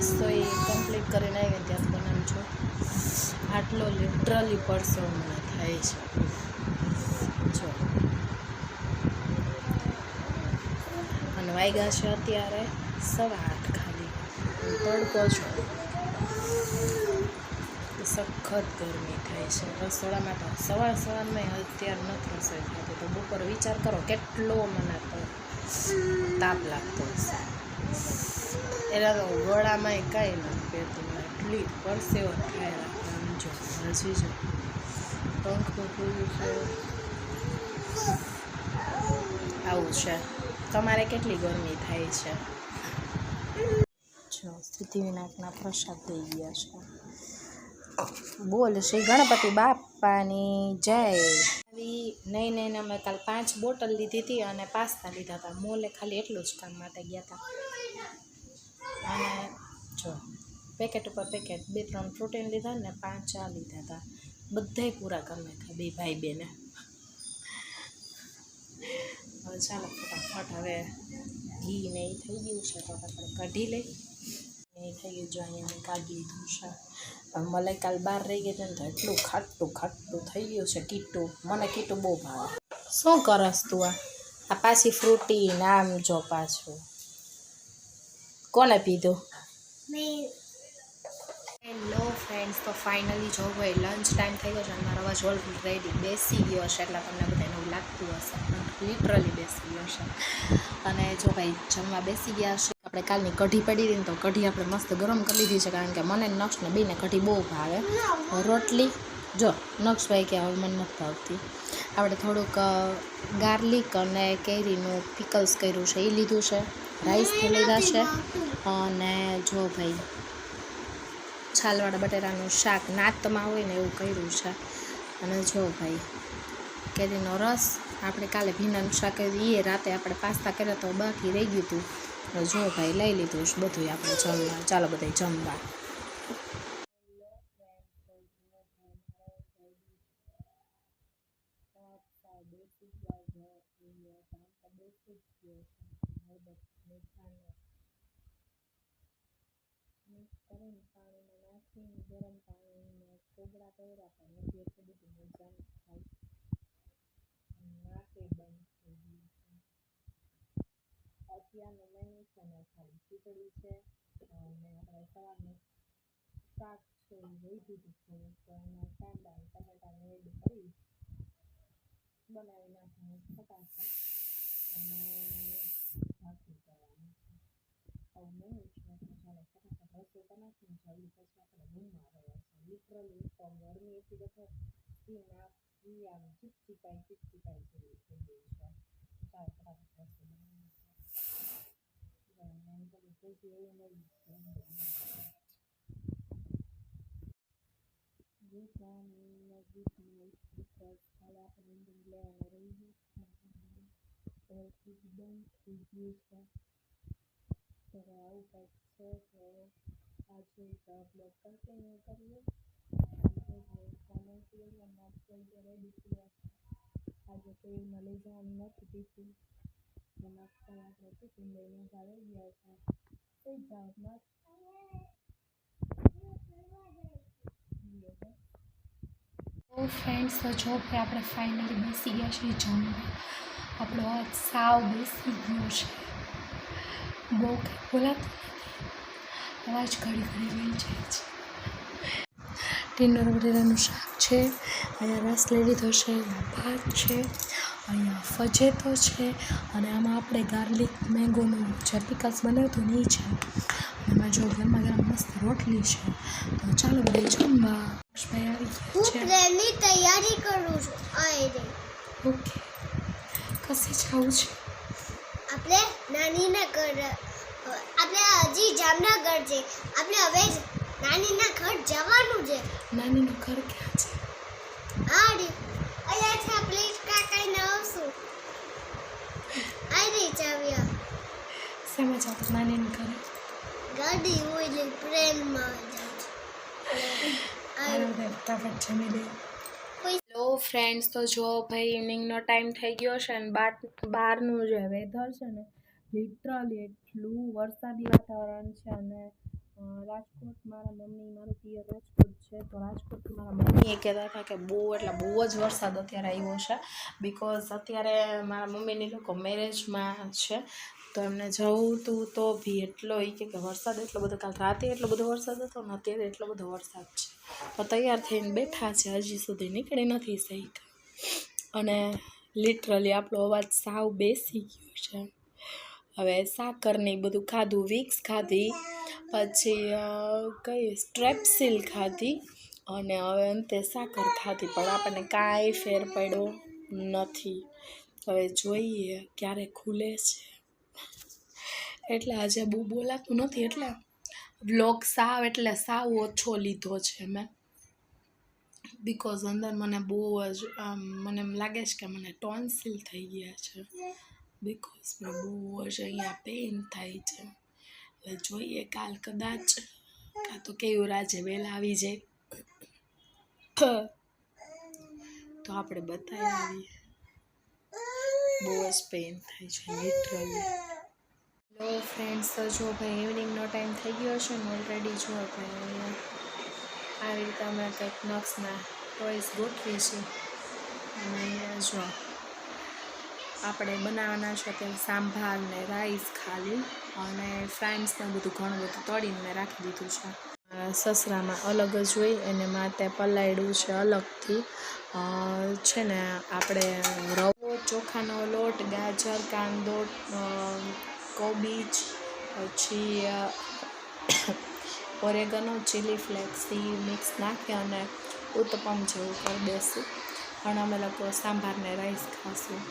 રસોઈ કમ્પ્લીટ કરીને આવી ત્યાં બનાવું છું. આટલો લિટરલી પરસો મને થાય છે. જો અને વાગ્યા છે અત્યારે 8:15 ખાલી. તડકો છો સખત ગરમી થાય છે રસોડામાં. તો સવારમાં અત્યારે નથી રસોઈ થતી, તો બપોર વિચાર કરો કેટલો મને તાપ લાગતો હશે. એના તો ગળામાં કાંઈ નથી પહેરતું, એટલી પરસેવો થાય રાખે. જો હજી જો પંખો ખુલ્લું છે. આવું છે. તમારે કેટલી ગરમી થાય છે? જો સિદ્ધિવિનાયકના પ્રસાદ થઈ ગયા છે. બોલ શ્રી ગણપતિ બાપાની જય. નહીં અમે કાલ 5 બોટલ લીધી હતી અને પાસ્તા લીધા હતા. મોલે ખાલી એટલું જ કામ માટે ગયા હતા. અને જો પેકેટ ઉપર પેકેટ 2-3 પ્રોટીન લીધા ને 5 ચા લીધા હતા. બધાય પૂરા કરી નાખ્યા 2 ભાઈ બેને. હવે ચાલો ફટાફટ હવે ઘી ને એ થઈ ગયું છે તો આપણે કાઢી લઈ. એ થઈ ગયું જો અહીંયા મેં કાઢી લીધું છે. મલાઈ કાલ બહાર રહી ગઈ ને તો એટલું ખાટું થઈ ગયું છે. કીટું મને કીટું બહુ ભાવે. શું કરસ તું? આ પાછી ફ્રૂટી નામ જો પાછું કોને પીધું? હેલો ફ્રેન્ડ્સ, તો ફાઇનલી જો ભાઈ લંચ ટાઈમ થઈ ગયો છે અને મારો અવાજ ઓલરેડી બેસી ગયો હશે એટલે તમને બધાને એવું લાગતું હશે, લિટરલી બેસી ગયો છે. અને જો ભાઈ જમવા બેસી ગયા હશે. આપણે કાલની કઢી પડી હતી ને તો કઢી આપણે મસ્ત ગરમ કરી લીધી છે, કારણ કે મને નક્ષને બેને કઢી બહુ ભાવે. રોટલી જો નક્ષભાઈ કે હવે મને નથી ભાવતી. આપણે થોડુંક ગાર્લિક અને કેરીનું પિકલ્સ કર્યું છે એ લીધું છે. રાઈસ લીધા છે અને જો ભાઈ છાલવાળા બટેટાનું શાક નાતમાં હોય ને એવું કર્યું છે. અને જો ભાઈ કેરીનો રસ. આપણે કાલે ભીંડાનું શાક કર્યું એ રાતે આપણે પાસ્તા કર્યા તો બાકી રહી ગયું હતું. જો ભાઈ લઈ લીધું છે બધું આપણે જમવા. ચાલો બધા જમવા. પાણીમાં નાખીને ગરમ પાણીમાં કોગળા કર્યા પણ નથી એટલું બધું મજા થાય. નાકે બંધ થઈ ગયું છે. અત્યારનો મેનુ છે ને ખાલી ખીચડી છે અને આપણે સવારનું શાક છે એ રહી દીધું છે તો એમાં કાંદા ટમેટાને એડ કરી બનાવી નાખવાનું ફટાફટ અને ભાખરી કરવાની છે. આવું મેનુ છે. ચાલો ફટાફટ રસોઈ કરી નાખીને જલ્દી પછી આપણે રૂમમાં રહ્યા છે. લિટરલી તો ગરમી એટલી બધી આમ ચીપચીપાઈ જેવી થઈ ગઈ છે. ચાલો ફટાફટ રસોઈ બનાવવાની છે. એવું નહીં હવે આવું કંઈક છે તો આજે બ્લોગ કન્ટિન્યુ કરીએ. રેડી થયા આજે કોઈને લઈ જવાનું નથી ટિફિન. એમાં પણ આપણે ટિફિન લઈને આવી ગયા છે. થઈ જાવ તો ફ્રેન્ડ્સ, તો જો કે આપણે ફાઇનલી બેસી ગયા છીએ જમવા. આપણો હાથ સાવ બેસી ગયો છે. બહુ કંઈ બોલાતું નથી. અવાજ ઘડી લઈ જાય છે. ટીંડોર બટેટાનું શાક છે. અહીંયા રસ લઈ લીધો છે. ભાત છે. અહીંયા ફજેતો છે અને આમાં આપણે ગાર્લિક મેંગોનું જે પિકલ્સ બનાવ્યું હતું ને એ છે. એમાં જો ગરમા ગરમ મસ્ત રોટલી છે. તો ચાલો બધે જમવા. ભાઈ આવી ગયા છે. એની તૈયારી કરું છું. ઓકે, કશે જવું છે? આપણે નાનીના ઘર, આપણે હજી જામનગર છે. આપણે હવે નાનીના ઘર જવાનું છે. નાનીનું ઘર ક્યાં છે? અહીંયા છે. આપણે કાકાને આવશું. આવી ચાવ્યા શેમાં જાવ નાનીનું ઘરે? ગાડી હોય ને ટ્રેનમાં ફટાફટ જમી લે. હેલો ફ્રેન્ડ્સ, તો જો ભાઈ ઇવનિંગનો ટાઈમ થઈ ગયો છે અને બહારનું જે વેધર છે ને લિટરલી એટલું વરસાદી વાતાવરણ છે અને રાજકોટ મારા મમ્મી મારું પિયર રાજકોટ છે તો રાજકોટથી મારા મમ્મી એ કહેતા હતા કે બહુ જ વરસાદ અત્યારે આવ્યો છે બિકોઝ અત્યારે મારા મમ્મીની લોકો મેરેજમાં છે તો એમને જવું તું તો બી એટલો કે વરસાદ એટલો બધો કાલ રાતે એટલો બધો વરસાદ હતો ને અત્યારે એટલો બધો વરસાદ છે તો તૈયાર થઈને બેઠા છે હજી સુધી નીકળી નથી સહી અને લિટરલી આપણો અવાજ સાવ બેસી ગયો છે હવે સાકરને બધું ખાધું વિક્સ ખાધી પછી કઈ સ્ટ્રેપ્સિલ ખાધી અને હવે અંતે સાકર ખાધી પણ આપણને કાંઈ ફેર પડ્યો નથી હવે જોઈએ ક્યારે ખુલે છે એટલે આજે બહુ બોલાતું નથી એટલે વ્લોગ સાવ ઓછો લીધો છે મેં બિકોઝ અંદર મને બહુ જ મને એમ લાગે છે કે મને ટોન્સિલ થઈ ગયા છે બિકોઝ મને બહુ જ અહીંયા પેઇન થાય છે હવે જોઈએ કાલ કદાચ કાં તો કેવું રાજે વહેલા આવી જાય તો આપણે બતાવી આવીએ બહુ જ પેઇન થાય છે લિટરલી હેલો ફ્રેન્ડ્સ તો જો ભાઈ ઇવનિંગનો ટાઈમ થઈ ગયો છે ને ઓલરેડી જો ભાઈ આવી રીતે અમે કંઈક નક્સના ટોયસ ગોઠવી છે અને અહીંયા જો આપણે બનાવવાના છે તેમ સાંભાર ને રાઈસ ખાલી અને ફ્રાઈન્સને બધું ઘણું બધું તળીને મેં રાખી દીધું છે સસરામાં અલગ જ હોય એને માટે પલાળ્યું છે અલગથી છે ને આપણે રવો ચોખાનો લોટ ગાજર કાંદો કોબીજ પછી ઓરેગનો ચીલી ફ્લેક્સ એ મિક્સ નાખી અને ઉત્તપમ જેવું કરી દઈશું પણ અમે લોકો સાંભારને રાઈસ ખાશું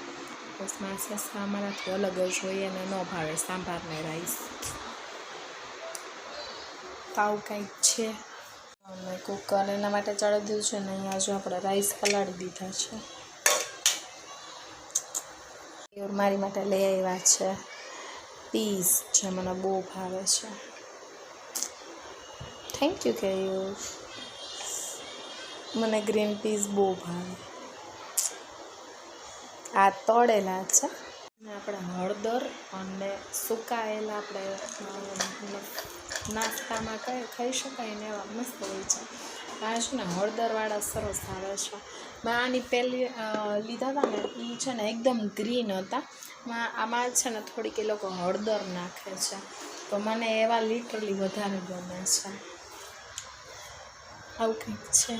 બસ મારા સસરા અમારાથી અલગ જ હોય અને ન ભાવે સાંભારને રાઈસ તો આવું કંઈક છે અમે કુકર એના માટે ચડાવી દીધું છે ને અહીંયા જો આપણે રાઈસ પલાળી દીધા છે મારી માટે લઈ આવ્યા છે પીસ જે મને બહુ ભાવે છે થેન્ક યુ કેયુર મને ગ્રીન પીસ બહુ ભાવે આ તળેલા છે અને આપણે હળદર અને સુકાયેલા આપણે નાસ્તામાં ખાઈ શકાય ને એવા મસ્ત હોય છે આ છે ને હળદરવાળા સરસ આવે છે મેં આની પહેલી લીધા હતા ને એ છે ને એકદમ ગ્રીન હતા આમાં છે ને થોડીક એ લોકો હળદર નાખે છે તો મને એવા લિટરલી વધારે ગમે છે આવું કંઈક છે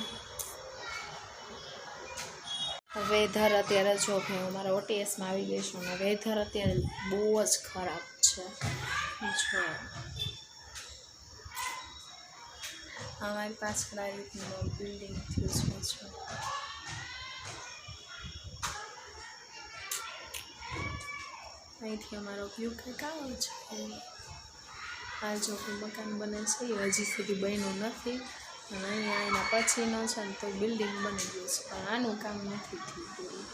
વેધર અત્યારે જો ભાઈ હું મારા ઓટીએસમાં આવી ગઈ છું અને વેધર અત્યારે બહુ જ ખરાબ છે જો અમારી પાછળ આ રીતનું બિલ્ડિંગ થયું છે અહીંથી અમારો વ્યૂ કંઈક આવો છે આ જો મકાન બને છે એ હજી સુધી બન્યું નથી અને અહીંયા એના પછીનો છે ને તો બિલ્ડિંગ બની ગયું છે પણ આનું કામ નથી થયું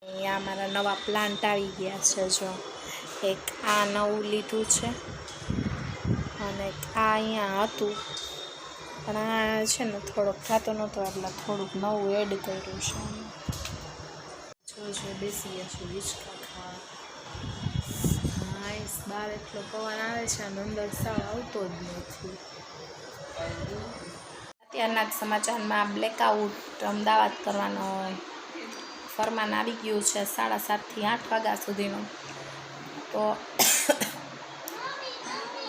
અહીંયા અમારા નવા પ્લાન્ટ આવી ગયા છે જો એક આ નવું લીધું છે અને આ અહીંયા હતું પણ આ છે ને થોડોક થતો નહોતો એટલે થોડુંક નવું એડ કર્યું છે જો બેસી ગયા છે હિંચકા ખાવા નાઈસ બહાર એટલો પવન આવે છે અને અંદર સાવ આવતો જ નથી અત્યારના સમાચારમાં બ્લેકઆઉટ અમદાવાદ કરવાનો ફરમાન આવી ગયું છે 7:30 થી 8 વાગ્યા સુધીનો તો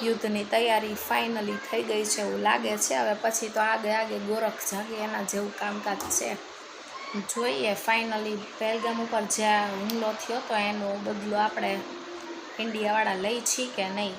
યુદ્ધની તૈયારી ફાઇનલી થઈ ગઈ છે એવું લાગે છે હવે પછી તો આગે ગોરખ જાગે એના જેવું કામકાજ છે જોઈએ ફાઇનલી પહેલગામ ઉપર જ્યાં હુમલો થયો તો એનો બદલો આપણે ઇન્ડિયાવાળા લઈ છીએ કે નહીં